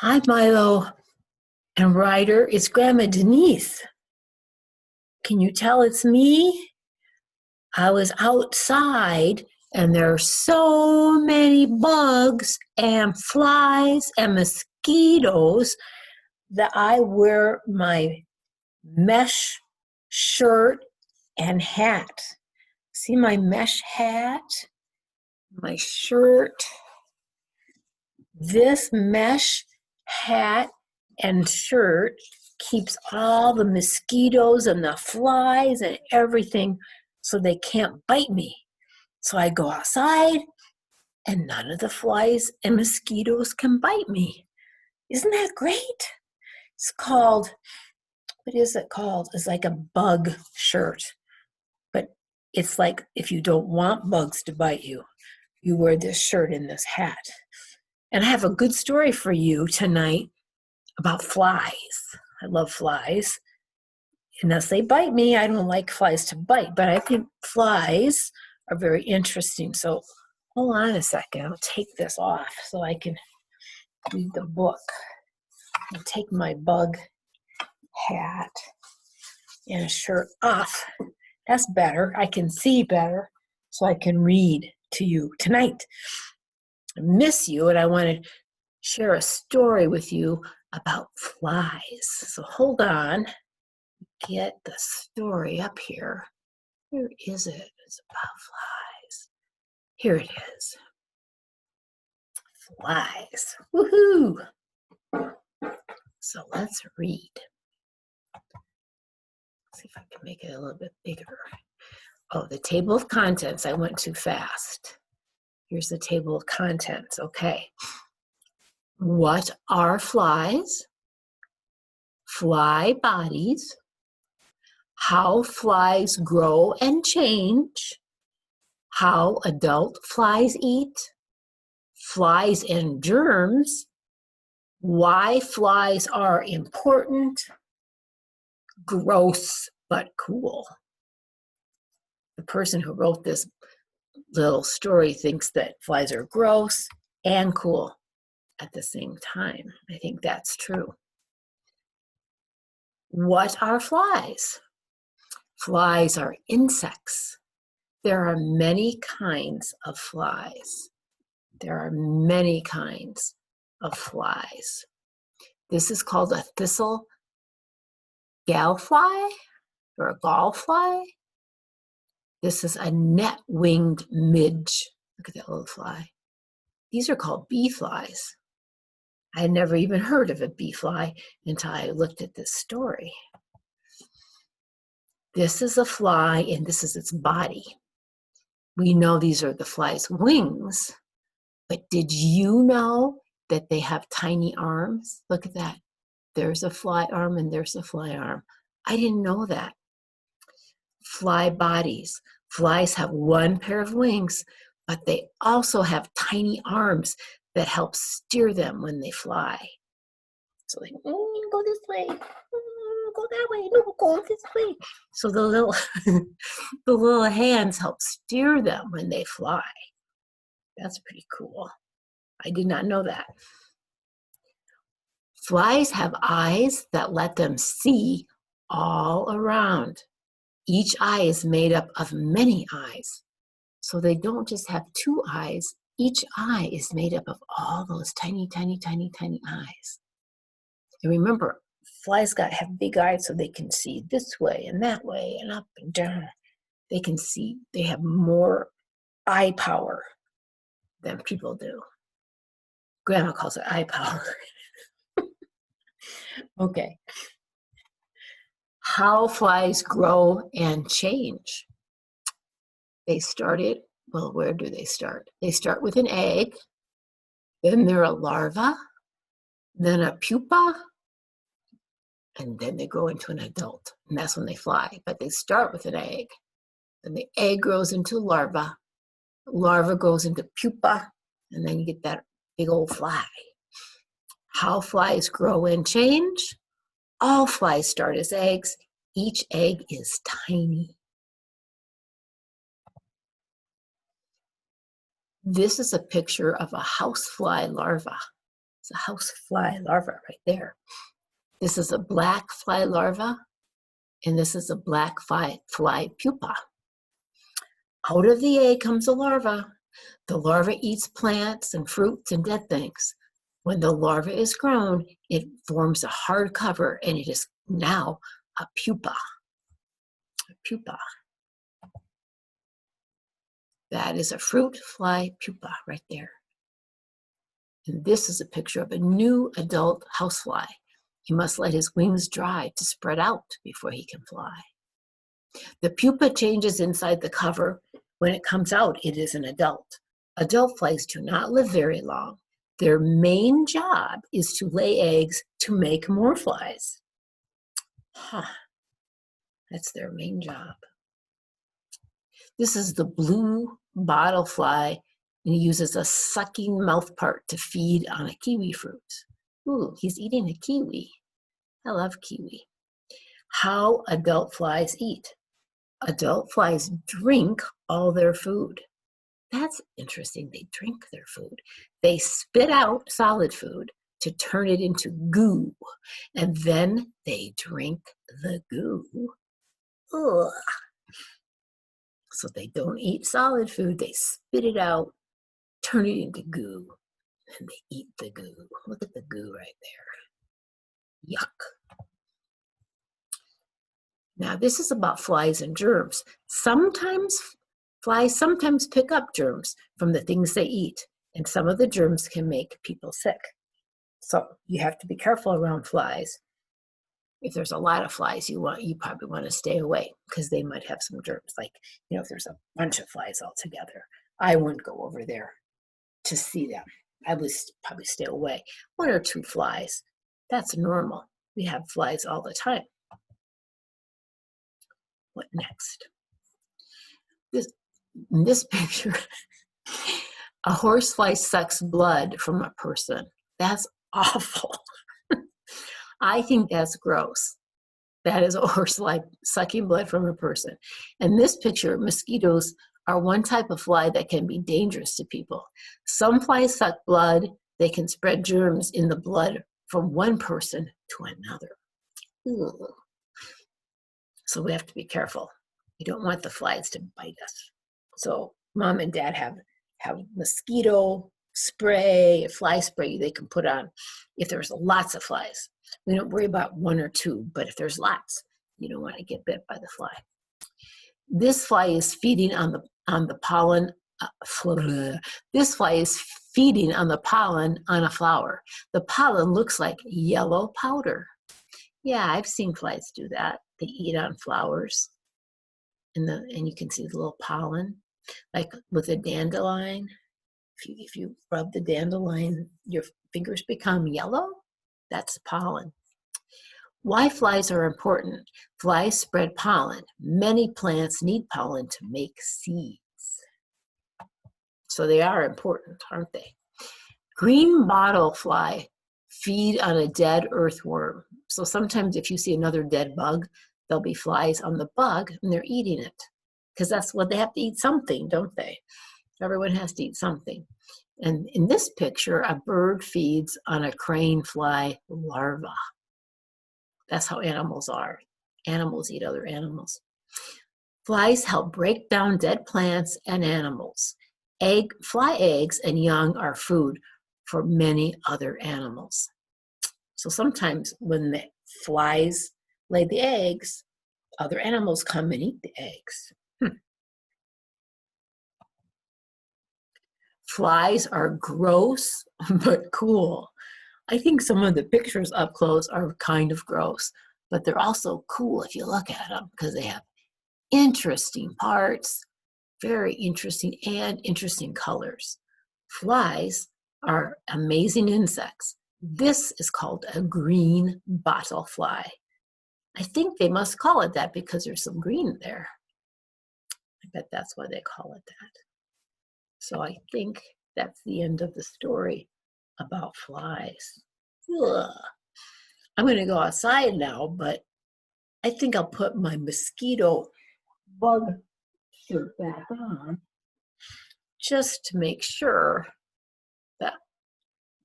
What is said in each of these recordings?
Hi, Milo and Ryder. It's Grandma Denise. Can you tell it's me? I was outside and there are so many bugs and flies and mosquitoes that I wear my mesh shirt and hat. See my mesh hat, my shirt. This mesh hat and shirt keeps all the mosquitoes and the flies and everything so they can't bite me. So I go outside and none of the flies and mosquitoes can bite me. Isn't that great? It's called, what is it called? It's like a bug shirt. But it's like if you don't want bugs to bite you, you wear this shirt and this hat. And I have a good story for you tonight about flies. I love flies. Unless they bite me, I don't like flies to bite, but I think flies are very interesting. So hold on a second. I'll take this off so I can read the book. I'll take my bug hat and shirt off. That's better. I can see better so I can read to you tonight. I miss you and I want to share a story with you about flies. So hold on. Get the story up here. Where is it? It's about flies. Here it is. Flies. Woohoo! So let's read. See if I can make it a little bit bigger. Oh, the table of contents. I went too fast. Here's the table of contents. Okay. What are flies? Fly bodies. How flies grow and change. How adult flies eat. Flies and germs. Why flies are important. Gross but cool. The person who wrote this little story thinks that flies are gross and cool at the same time. I think that's true. What are flies? Flies are insects. There are many kinds of flies. There are many kinds of flies. This is called a thistle gallfly or a gallfly. This is a net-winged midge. Look at that little fly. These are called bee flies. I had never even heard of a bee fly until I looked at this story. This is a fly and this is its body. We know these are the fly's wings, but did you know that they have tiny arms? Look at that. There's a fly arm and there's a fly arm. I didn't know that. Fly bodies. Flies have one pair of wings, but they also have tiny arms that help steer them when they fly. So they go this way, go that way, no, go this way. So the little, the little hands help steer them when they fly. That's pretty cool. I did not know that. Flies have eyes that let them see all around. Each eye is made up of many eyes. So they don't just have two eyes. Each eye is made up of all those tiny, tiny, tiny, tiny eyes. And remember, flies have big eyes so they can see this way and that way and up and down. They can see, they have more eye power than people do. Grandma calls it eye power. Okay. How flies grow and change. They started, well, where do they start? They start with an egg, then they're a larva, then a pupa, and then they grow into an adult, and that's when they fly. But they start with an egg, then the egg grows into larva, larva grows into pupa, and then you get that big old fly. How flies grow and change? All flies start as eggs. Each egg is tiny. This is a picture of a housefly larva. It's a housefly larva right there. This is a black fly larva, and this is a black fly pupa. Out of the egg comes a larva. The larva eats plants and fruits and dead things. When the larva is grown, it forms a hard cover, and it is now a pupa. A pupa. That is a fruit fly pupa right there. And this is a picture of a new adult housefly. He must let his wings dry to spread out before he can fly. The pupa changes inside the cover. When it comes out, it is an adult. Adult flies do not live very long. Their main job is to lay eggs to make more flies. That's their main job. This is the blue bottle fly, and he uses a sucking mouth part to feed on a kiwi fruit. Ooh, he's eating a kiwi. I love kiwi. How adult flies eat. Adult flies drink all their food. That's interesting. They drink their food. They spit out solid food to turn it into goo, and then they drink the goo. Ugh. So they don't eat solid food. They spit it out, turn it into goo, and they eat the goo. Look at the goo right there. Yuck. Now this is about flies and germs. Flies sometimes pick up germs from the things they eat, and some of the germs can make people sick. So you have to be careful around flies. If there's a lot of flies, you probably want to stay away because they might have some germs. Like, if there's a bunch of flies all together, I wouldn't go over there to see them. I would probably stay away. 1 or 2 flies, that's normal. We have flies all the time. What next? In this picture, a horsefly sucks blood from a person. That's awful. I think that's gross. That is a horsefly sucking blood from a person. In this picture, mosquitoes are one type of fly that can be dangerous to people. Some flies suck blood. They can spread germs in the blood from one person to another. Ugh. So we have to be careful. We don't want the flies to bite us. So mom and dad have mosquito spray, fly spray they can put on if there's lots of flies. We don't worry about 1 or 2, but if there's lots, you don't want to get bit by the fly. This fly is feeding on the pollen. This fly is feeding on the pollen on a flower. The pollen looks like yellow powder. Yeah, I've seen flies do that. They eat on flowers, and you can see the little pollen, like with a dandelion. If you rub the dandelion, your fingers become yellow. That's pollen. Why flies are important. Flies spread pollen. Many plants need pollen to make seeds. So they are important, aren't they? Green bottle fly feed on a dead earthworm. So sometimes if you see another dead bug, there'll be flies on the bug and they're eating it. Because that's what they have to eat, something, don't they? Everyone has to eat something. And in this picture, a bird feeds on a crane fly larva. That's how animals are. Animals eat other animals. Flies help break down dead plants and animals. Fly eggs and young are food for many other animals. So sometimes when the flies lay the eggs, other animals come and eat the eggs. Flies are gross, but cool. I think some of the pictures up close are kind of gross, but they're also cool if you look at them because they have interesting parts, very interesting, and interesting colors. Flies are amazing insects. This is called a green bottle fly. I think they must call it that because there's some green there. I bet that's why they call it that. So I think that's the end of the story about flies. Ugh. I'm going to go outside now, but I think I'll put my mosquito bug shirt back on just to make sure that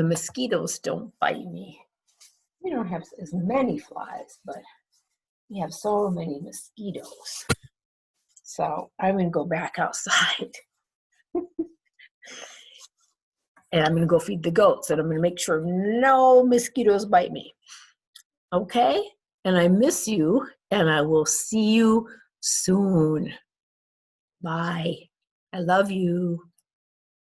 the mosquitoes don't bite me. We don't have as many flies, but we have so many mosquitoes. So I'm going to go back outside. And I'm going to go feed the goats, and I'm going to make sure no mosquitoes bite me. Okay? And I miss you, and I will see you soon. Bye. I love you.